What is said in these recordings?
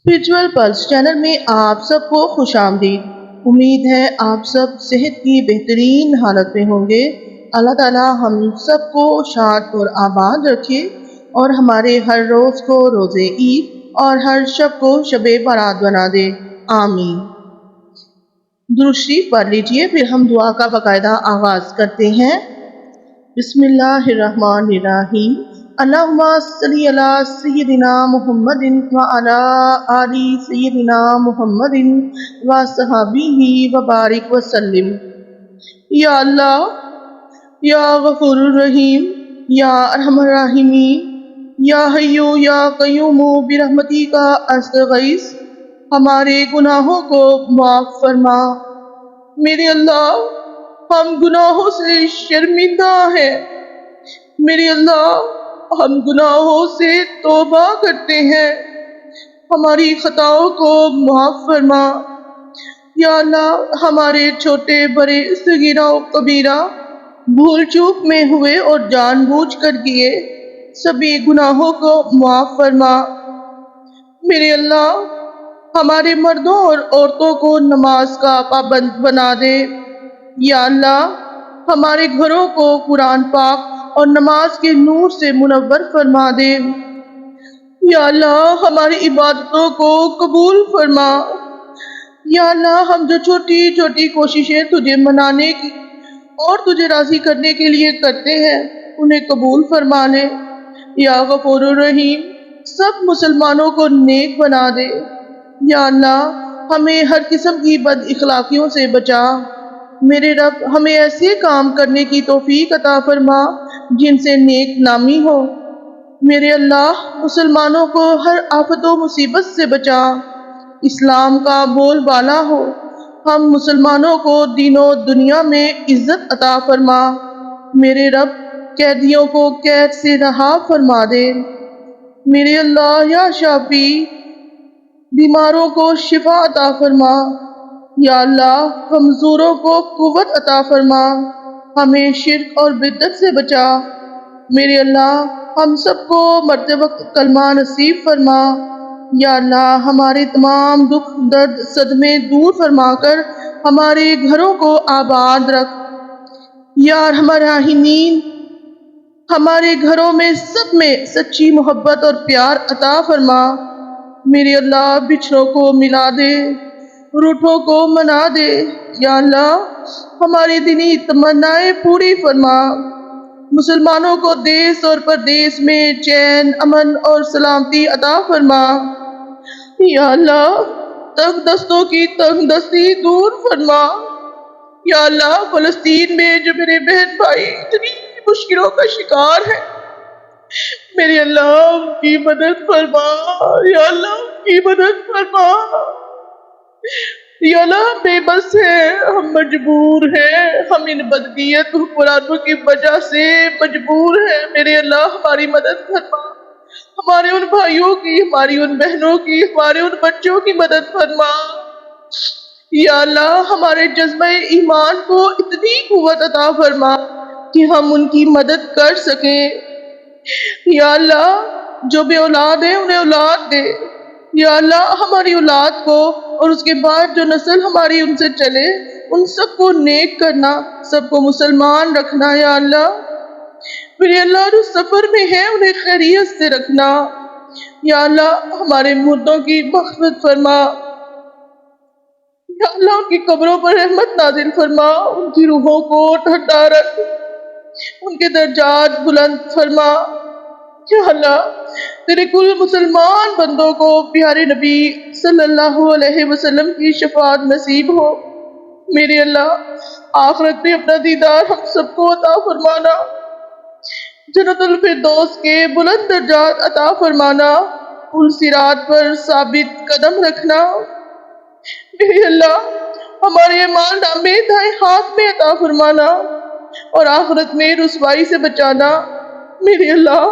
Spiritual plus channel میں آپ سب کو خوش آمدید۔ امید ہے آپ سب صحت کی بہترین حالت میں ہوں گے۔ اللہ تعالیٰ ہم سب کو شاد اور آباد رکھے اور ہمارے ہر روز کو روز عید اور ہر شب کو شب برات بنا دے، آمین۔ درود شریف پڑھ لیجئے، پھر ہم دعا کا باقاعدہ آغاز کرتے ہیں۔ بسم اللہ الرحمن الرحیم۔ اللہم صلی علی سیدنا محمد وعلی آل سیدنا محمد وصحبہ وبارک وسلم۔ یا اللہ، یا غفور الرحیم، یا ارحم الراحمین، یا حی یا قیوم برحمتک استغیث، ہمارے گناہوں کو معاف فرما۔ میرے اللہ، ہم گناہوں سے شرمندہ ہیں۔ میرے اللہ، ہم گناہوں سے توبہ کرتے ہیں، ہماری خطاؤں کو معاف فرما۔ یا اللہ، ہمارے چھوٹے بڑے صغیرہ و کبیرہ بھول چوک میں ہوئے اور جان بوجھ کر کیے سبھی گناہوں کو معاف فرما۔ میرے اللہ، ہمارے مردوں اور عورتوں کو نماز کا پابند بنا دے۔ یا اللہ، ہمارے گھروں کو قرآن پاک اور نماز کے نور سے منور فرما دے۔ یا اللہ، ہماری عبادتوں کو قبول فرما۔ یا اللہ، ہم جو چھوٹی چھوٹی کوششیں تجھے منانے کی اور تجھے راضی کرنے کے لیے کرتے ہیں انہیں قبول فرما لے۔ یا غفور الرحیم، سب مسلمانوں کو نیک بنا دے۔ یا اللہ، ہمیں ہر قسم کی بد اخلاقیوں سے بچا۔ میرے رب، ہمیں ایسے کام کرنے کی توفیق عطا فرما جن سے نیک نامی ہو۔ میرے اللہ، مسلمانوں کو ہر آفت و مصیبت سے بچا، اسلام کا بول بالا ہو۔ ہم مسلمانوں کو دین و دنیا میں عزت عطا فرما۔ میرے رب، قیدیوں کو قید سے رہا فرما دے۔ میرے اللہ، یا شافی، بیماروں کو شفا عطا فرما۔ یا اللہ، کمزوروں کو قوت عطا فرما، ہمیں شرک اور بدعت سے بچا۔ میرے اللہ، ہم سب کو مرتے وقت کلمہ نصیب فرما۔ یا اللہ، ہمارے تمام دکھ درد صدمے دور فرما کر ہمارے گھروں کو آباد رکھ۔ یا ارحم الراحمین، ہمارے گھروں میں سب میں سچی محبت اور پیار عطا فرما۔ میرے اللہ، بچھڑوں کو ملا دے، روٹھوں کو منا دے۔ یا اللہ، ہماری دینی تمنائیں پوری فرما۔ مسلمانوں کو دیس اور پردیس میں چین، امن اور سلامتی عطا فرما۔ یا اللہ، تنگ دستوں کی تنگ دستی دور فرما۔ یا اللہ، فلسطین میں جو میرے بہن بھائی اتنی مشکلوں کا شکار ہیں، میرے اللہ ان کی مدد فرما۔ یا اللہ، ان کی مدد فرما۔ یا اللہ، ہم بے بس ہیں، ہم مجبور ہیں، ہم ان بدنیت حکمرانوں کی وجہ سے مجبور ہیں۔ میرے اللہ، ہماری مدد فرما۔ ہمارے ان بھائیوں کی، ہماری ان بہنوں کی، ہمارے ان بچوں کی مدد فرما۔ یا اللہ، ہمارے جذبہ ایمان کو اتنی قوت عطا فرما کہ ہم ان کی مدد کر سکیں۔ یا اللہ، جو بے اولاد ہیں انہیں اولاد دے۔ یا اللہ، ہماری اولاد کو اور اس کے بعد جو نسل ہماری ان سے چلے ان سب کو نیک کرنا، سب کو مسلمان رکھنا۔ یا اللہ، میرے اللہ، جو سفر میں ہیں انہیں خیریت سے رکھنا۔ یا اللہ، ہمارے مردوں کی مغفرت فرما۔ یا اللہ، ان کی قبروں پر رحمت نازل فرما، ان کی روحوں کو ٹھنڈا رکھ، ان کے درجات بلند فرما۔ یا اللہ، تیرے کل مسلمان بندوں کو پیارے نبی صلی اللہ علیہ وسلم کی شفاعت نصیب ہو۔ میرے اللہ، آخرت میں اپنا دیدار ہم سب کو عطا فرمانا، جنت الفردوس کے بلند درجات عطا فرمانا، پل صراط پر ثابت قدم رکھنا۔ میرے اللہ، ہمارے اعمال نامے دائیں ہاتھ میں عطا فرمانا اور آخرت میں رسوائی سے بچانا۔ میرے اللہ،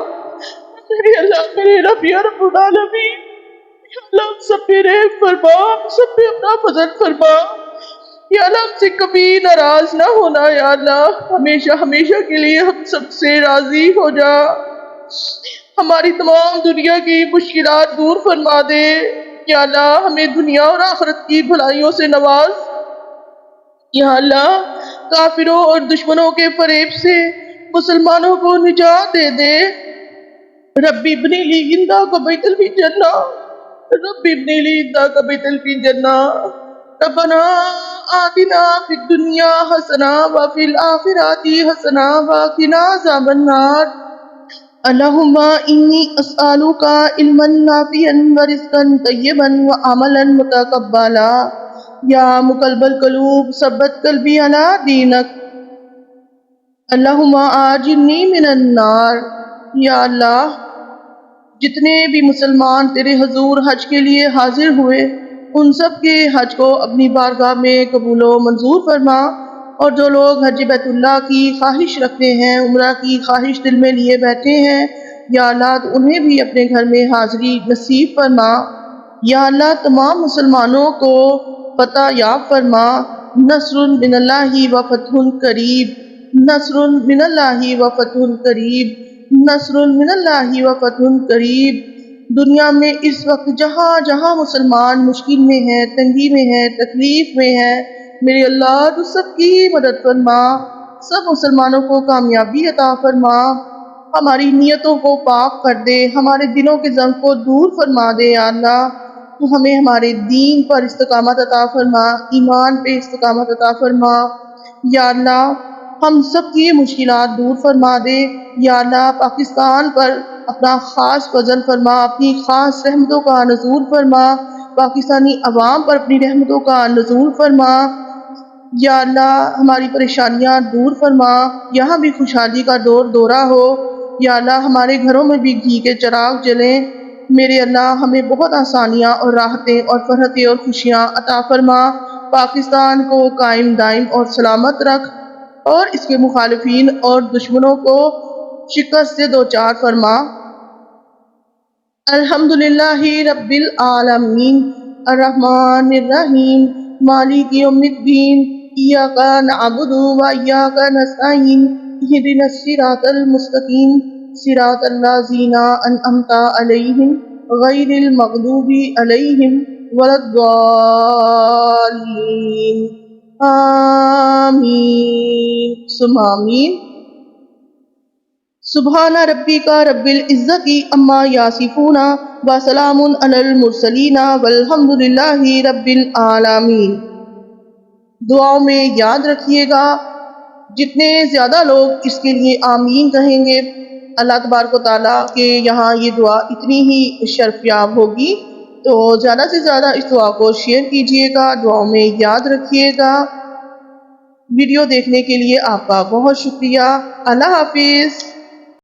میرے رب یا رب العالمین، یا اللہ، ہم سب پہ رحم فرما، ہم سب پہ اپنا فضل فرما۔ یا اللہ، ہم سے کبھی ناراض نہ ہونا۔ یا اللہ، ہمیشہ ہمیشہ کے لیے ہم سب سے راضی ہو جا۔ ہماری تمام دنیا کی مشکلات دور فرما دے۔ یا اللہ ہمیں دنیا اور آخرت کی بھلائیوں سے نواز. یا اللہ کافروں اور دشمنوں کے فریب سے مسلمانوں کو نجات دے دے. ربی ابنی لی عندک بیت فی الجنہ. ربی ابنی لی عندک بیت فی الجنہ. ربنا آتنا فی الدنیا حسنہ وفی الآخرۃ حسنہ وقنا عذاب النار. اللہم انی اسألک علما نافعا ورزقا طیبا وعملا متقبلا. یا مقلب القلوب ثبت قلبی علی دینک. اللہم آجرنی من النار. یا اللہ جتنے بھی مسلمان تیرے حضور حج کے لیے حاضر ہوئے ان سب کے حج کو اپنی بارگاہ میں قبول و منظور فرما. اور جو لوگ حج بیت اللہ کی خواہش رکھتے ہیں عمرہ کی خواہش دل میں لیے بیٹھے ہیں یا اللہ تو انہیں بھی اپنے گھر میں حاضری نصیب فرما. یا اللہ تمام مسلمانوں کو فتح یاب فرما. نصر من اللہ و فتح قریب. نصر من اللہ و فتح قریب. نصر من اللہ و فتح قریب. دنیا میں اس وقت جہاں جہاں مسلمان مشکل میں ہیں تنگی میں ہیں تکلیف میں ہیں میرے اللہ تو سب کی مدد فرما. سب مسلمانوں کو کامیابی عطا فرما. ہماری نیتوں کو پاک کر دے. ہمارے دلوں کے زنگ کو دور فرما دے. یا اللہ تو ہمیں ہمارے دین پر استقامت عطا فرما. ایمان پہ استقامت عطا فرما. یا اللہ ہم سب کی مشکلات دور فرما دے. یا اللہ پاکستان پر اپنا خاص فضل فرما. اپنی خاص رحمتوں کا نزول فرما. پاکستانی عوام پر اپنی رحمتوں کا نزول فرما. یا اللہ ہماری پریشانیاں دور فرما. یہاں بھی خوشحالی کا دورہ ہو. یا اللہ ہمارے گھروں میں بھی گھی کے چراغ جلیں. میرے اللہ ہمیں بہت آسانیاں اور راحتیں اور فرحتیں اور خوشیاں عطا فرما. پاکستان کو قائم دائم اور سلامت رکھ اور اس کے مخالفین اور دشمنوں کو شکست سے دوچار فرما. الحمدللہ رب العالمین الرحمن الرحیم مالک یوم الدین ایاک نعبد و ایاک نستعین اہدنا الصراط المستقیم صراط الذین انعمت علیہم غیر المغضوب علیہم ولا الضالین. آمین ثم آمین. سبحان ربک رب العزت عما یصفون وسلام علی المرسلین والحمد للہ رب العالمین. دعاؤں میں یاد رکھیے گا جتنے زیادہ لوگ اس کے لیے آمین کہیں گے اللہ تبارک و تعالیٰ کے یہاں یہ دعا اتنی ہی شرف یاب ہوگی. تو زیادہ سے زیادہ اس دعا کو شیئر کیجیے گا. دعاؤں میں یاد رکھیے گا. ویڈیو دیکھنے کے لیے آپ کا بہت شکریہ. اللہ حافظ.